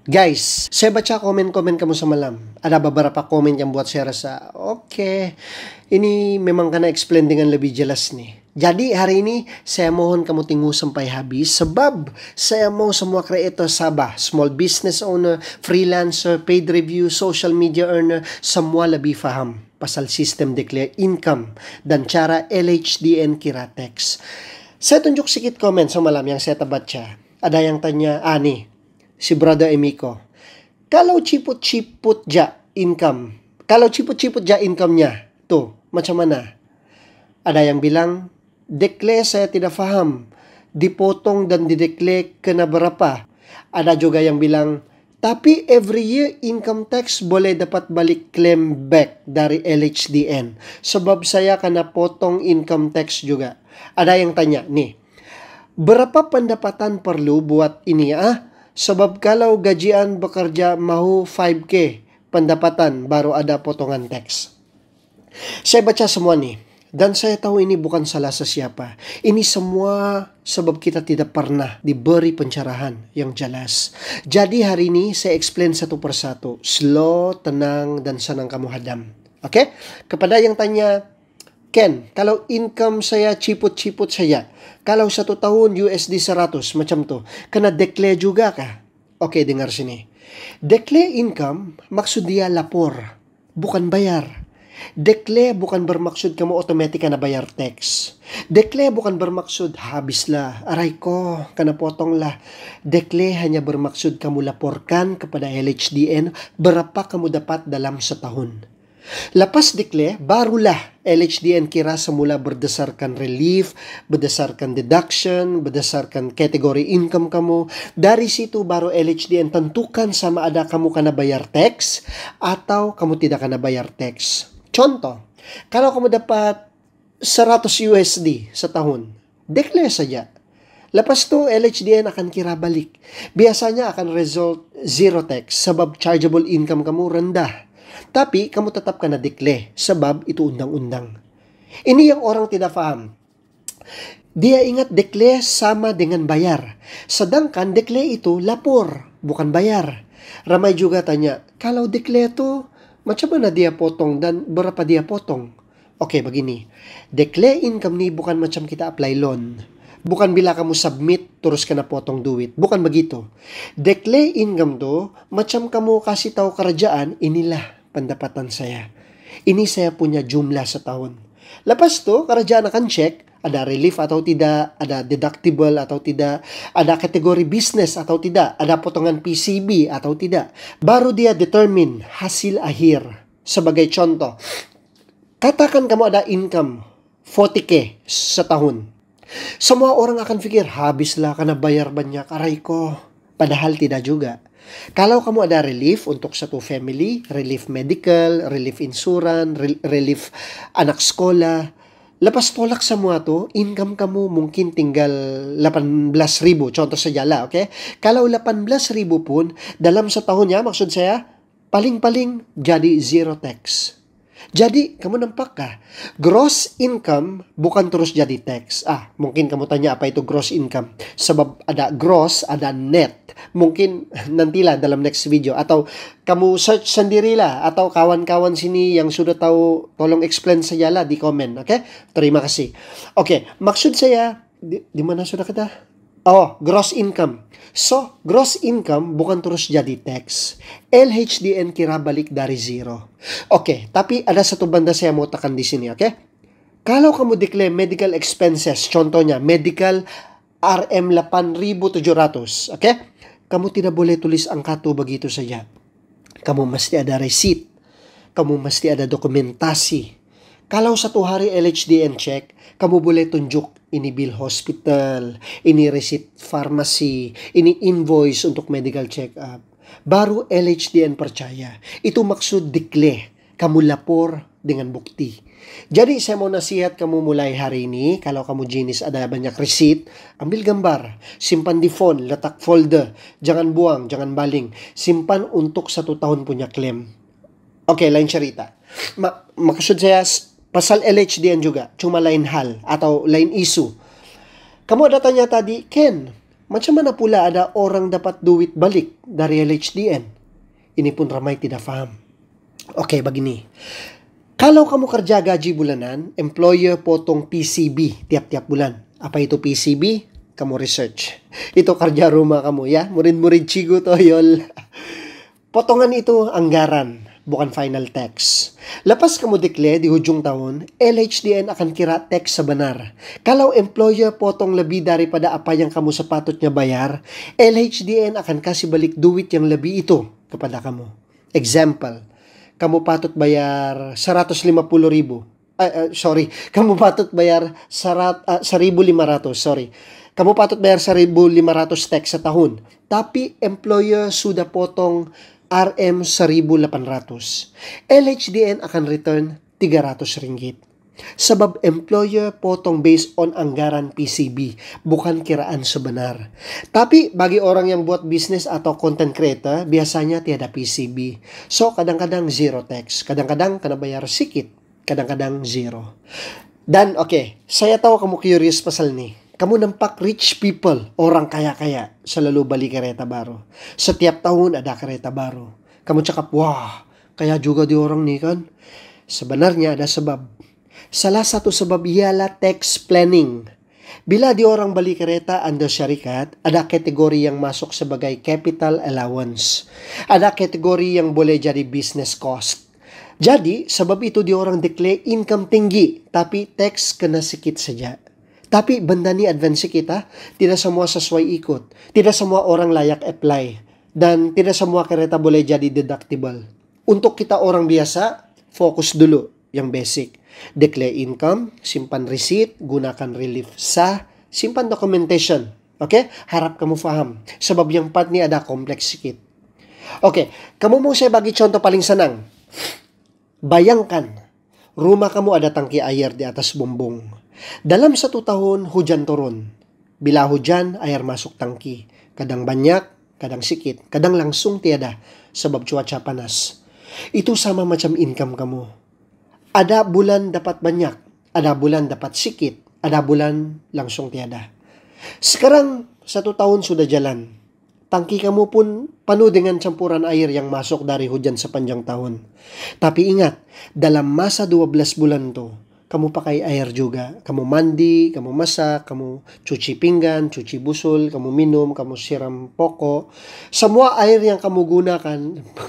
Guys, saya baca komen-komen kamu semalam. Ada beberapa komen yang buat saya rasa, oke, ini memang kena explain dengan lebih jelas nih. Jadi hari ini saya mohon kamu tunggu sampai habis sebab saya mau semua creator Sabah, small business owner, freelancer, paid review, social media earner, semua lebih faham pasal sistem declare income dan cara LHDN Kiratex. Saya tunjuk sedikit komen semalam yang saya terbaca. Ada yang tanya, nih, si Brother Emiko, kalau ciput-ciput ja income-nya, tuh, macam mana? Ada yang bilang, declare saya tidak faham, dipotong dan dideclare kena berapa? Ada juga yang bilang, tapi every year income tax boleh dapat balik claim back dari LHDN, sebab saya kena potong income tax juga. Ada yang tanya, nih, berapa pendapatan perlu buat ini Sebab kalau gajian bekerja mahu 5K pendapatan baru ada potongan tax. Saya baca semua nih. Dan saya tahu ini bukan salah sesiapa. Ini semua sebab kita tidak pernah diberi pencerahan yang jelas. Jadi hari ini saya explain satu persatu. Slow, tenang, dan senang kamu hadam. Oke? Kepada yang tanya, Ken, kalau income saya ciput-ciput saja, kalau 1 tahun USD 100 macam tu, kena declare juga kah? Oke, dengar sini. Declare income maksud dia lapor, bukan bayar. Declare bukan bermaksud kamu otomatis kena bayar tax. Declare bukan bermaksud habislah, aray ko, kena potong lah. Declare hanya bermaksud kamu laporkan kepada LHDN berapa kamu dapat dalam setahun. Lepas declare, barulah LHDN kira semula berdasarkan relief, berdasarkan deduction, berdasarkan kategori income kamu. Dari situ baru LHDN tentukan sama ada kamu kena bayar tax atau kamu tidak kena bayar tax. Contoh, kalau kamu dapat 100 USD setahun, declare saja. Lepas tu LHDN akan kira balik. Biasanya akan result zero tax sebab chargeable income kamu rendah. Tapi kamu tetap kena declare sebab itu undang-undang. Ini yang orang tidak faham. Dia ingat declare sama dengan bayar. Sedangkan declare itu lapor, bukan bayar. Ramai juga tanya, kalau declare tu macam mana dia potong dan berapa dia potong? Oke, begini. Declare income ni bukan macam kita apply loan. Bukan bila kamu submit terus kena potong duit. Bukan begitu. Declare income tu macam kamu kasih tahu kerajaan, inilah pendapatan saya. Ini saya punya jumlah setahun. Lepas tu, kerajaan akan cek ada relief atau tidak, ada deductible atau tidak, ada kategori bisnes atau tidak, ada potongan PCB atau tidak. Baru dia determine hasil akhir. Sebagai contoh, katakan kamu ada income 40K setahun. Semua orang akan pikir, habislah karena bayar banyak, aray ko. Padahal tidak juga. Kalau kamu ada relief untuk satu family, relief medical, relief insurance, relief anak sekolah, lepas tolak semua tu, income kamu mungkin tinggal 18,000, contoh saja lah, okay? Kalau 18,000 pun, dalam setahunnya, maksud saya, paling-paling jadi zero tax. Jadi, kamu nampakkah? Gross income bukan terus jadi tax. Mungkin kamu tanya apa itu gross income. Sebab ada gross, ada net. Mungkin nantilah dalam next video. Atau kamu search sendirilah. Atau kawan-kawan sini yang sudah tahu, tolong explain sajalah di komen. Okay? Terima kasih. Okay, maksud saya, di mana sudah kita? Gross income. So, gross income bukan terus jadi tax. LHDN kira balik dari zero. Oke, tapi ada satu benda saya mau tekan di sini, oke? Kalau kamu declare medical expenses, contohnya medical RM 8,700, oke? Kamu tidak boleh tulis angka itu begitu saja. Kamu mesti ada receipt. Kamu mesti ada dokumentasi. Kalau satu hari LHDN check, kamu boleh tunjuk ini bill hospital, ini receipt farmasi, ini invoice untuk medical check up. Baru LHDN percaya. Itu maksud declare. Kamu lapor dengan bukti. Jadi saya mau nasihat kamu mulai hari ini, kalau kamu jenis ada banyak receipt, ambil gambar, simpan di phone, letak folder, jangan buang, jangan baling, simpan untuk 1 tahun punya claim. Oke, lain cerita. Maksud saya pasal LHDN juga, cuma lain hal atau lain isu. Kamu ada tanya tadi, Ken, macam mana pula ada orang dapat duit balik dari LHDN? Ini pun ramai tidak faham. Oke, begini. Kalau kamu kerja gaji bulanan, employer potong PCB tiap-tiap bulan. Apa itu PCB? Kamu research. Itu kerja rumah kamu ya. Murid-murid cigu toyol. Potongan itu anggaran, bukan final tax. Lepas kamu declare di hujung tahun, LHDN akan kira tax sebenar. Kalau employer potong lebih daripada apa yang kamu sepatutnya bayar, LHDN akan kasih balik duit yang lebih itu kepada kamu. Example, kamu patut bayar 150.000. Kamu patut bayar 1.500, sorry. Kamu patut bayar 1.500 tax setahun. Tapi employer sudah potong RM 1.800. LHDN akan return 300 ringgit. Sebab employer potong based on anggaran PCB, bukan kiraan sebenar. Tapi bagi orang yang buat bisnis atau content creator, biasanya tiada PCB. So, kadang-kadang zero tax. Kadang-kadang kena bayar sedikit. Kadang-kadang zero. Dan saya tahu kamu curious pasal ni. Kamu nampak rich people, orang kaya-kaya, selalu beli kereta baru. Setiap tahun ada kereta baru. Kamu cakap, wah, kaya juga di orang ni kan? Sebenarnya ada sebab. Salah satu sebab ialah tax planning. Bila di orang beli kereta under syarikat, ada kategori yang masuk sebagai capital allowance. Ada kategori yang boleh jadi business cost. Jadi, sebab itu di orang declare income tinggi, tapi tax kena sikit saja. Tapi benda ni advance kita, tidak semua sesuai ikut. Tidak semua orang layak apply. Dan tidak semua kereta boleh jadi deductible. Untuk kita orang biasa, fokus dulu yang basic. Declare income, simpan receipt, gunakan relief sah, simpan documentation. Oke? Harap kamu faham. Sebab yang part ni ada kompleks sikit. Oke, kamu mau saya bagi contoh paling senang. Bayangkan, rumah kamu ada tangki air di atas bumbung. Dalam 1 tahun, hujan turun. Bila hujan, air masuk tangki. Kadang banyak, kadang sikit. Kadang langsung tiada, sebab cuaca panas. Itu sama macam income kamu. Ada bulan dapat banyak, ada bulan dapat sikit, ada bulan langsung tiada. Sekarang, 1 tahun sudah jalan. Tangki kamu pun penuh dengan campuran air yang masuk dari hujan sepanjang tahun. Tapi ingat, dalam masa 12 bulan itu, kamu pakai air juga. Kamu mandi, kamu masak, kamu cuci pinggan, cuci busul, kamu minum, kamu siram pokok. Semua air yang kamu gunakan,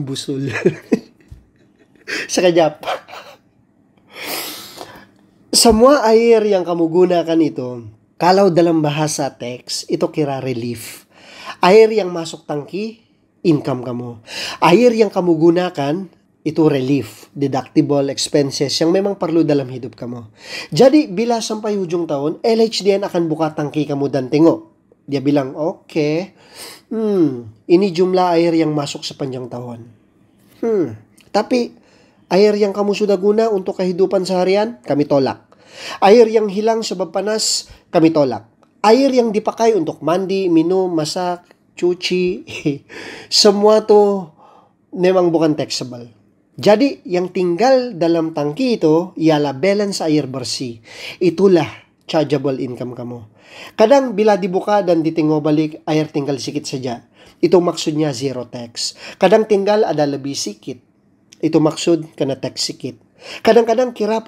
busul. Sekejap. Semua air yang kamu gunakan itu, kalau dalam bahasa teks, itu kira relief. Air yang masuk tangki, income kamu. Air yang kamu gunakan, itu relief, deductible expenses yang memang perlu dalam hidup kamu. Jadi, bila sampai hujung tahun, LHDN akan buka tangki kamu dan tengok. Dia bilang, ini jumlah air yang masuk sepanjang tahun. Tapi, air yang kamu sudah guna untuk kehidupan seharian, kami tolak. Air yang hilang sebab panas, kami tolak. Air yang dipakai untuk mandi, minum, masak, cuci, semua tuh memang bukan taxable. Jadi, yang tinggal dalam tangki itu ialah balance air bersih. Itulah chargeable income kamu. Kadang bila dibuka dan ditinggal balik, air tinggal sedikit saja. Itu maksudnya zero tax. Kadang tinggal ada lebih sedikit. Itu maksud kena tax sedikit. Kadang-kadang kira,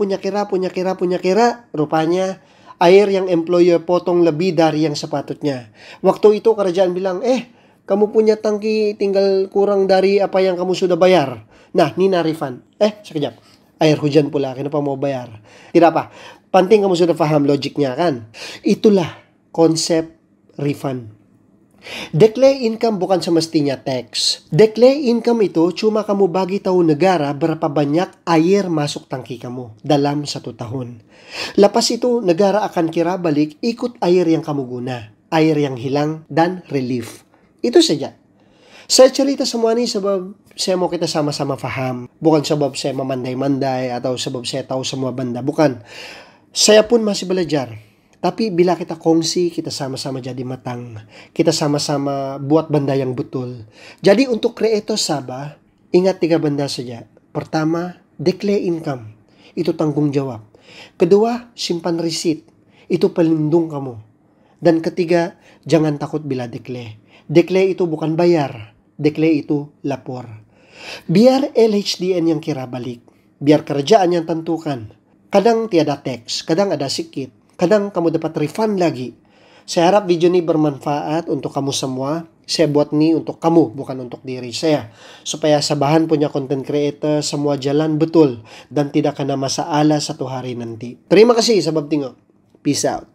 rupanya air yang employer potong lebih dari yang sepatutnya. Waktu itu kerajaan bilang, kamu punya tangki tinggal kurang dari apa yang kamu sudah bayar. Nah, ni na refund. Sekejap. Air hujan pula, kenapa mau bayar? Tidak apa. Penting kamu sudah paham logiknya kan? Itulah konsep refund. Declare income bukan semestinya tax. Declare income itu cuma kamu bagi tahu negara berapa banyak air masuk tangki kamu dalam 1 tahun. Lepas itu, negara akan kira balik ikut air yang kamu guna, air yang hilang, dan relief. Itu saja. Saya cerita semua ini sebab saya mau kita sama-sama faham. Bukan sebab saya memandai-mandai atau sebab saya tahu semua benda. Bukan. Saya pun masih belajar. Tapi bila kita kongsi, kita sama-sama jadi matang. Kita sama-sama buat benda yang betul. Jadi untuk kreator Sabah, ingat 3 benda saja. Pertama, declare income. Itu tanggung jawab. Kedua, simpan receipt. Itu pelindung kamu. Dan ketiga, jangan takut bila dekle. Dekle itu bukan bayar. Dekle itu lapor. Biar LHDN yang kira balik. Biar kerjaan yang tentukan. Kadang tiada teks, kadang ada sikit. Kadang kamu dapat refund lagi. Saya harap video ini bermanfaat untuk kamu semua. Saya buat ini untuk kamu, bukan untuk diri saya. Supaya Sabahan punya content creator semua jalan betul dan tidak kena masalah satu hari nanti. Terima kasih Sabab Tingok. Peace out.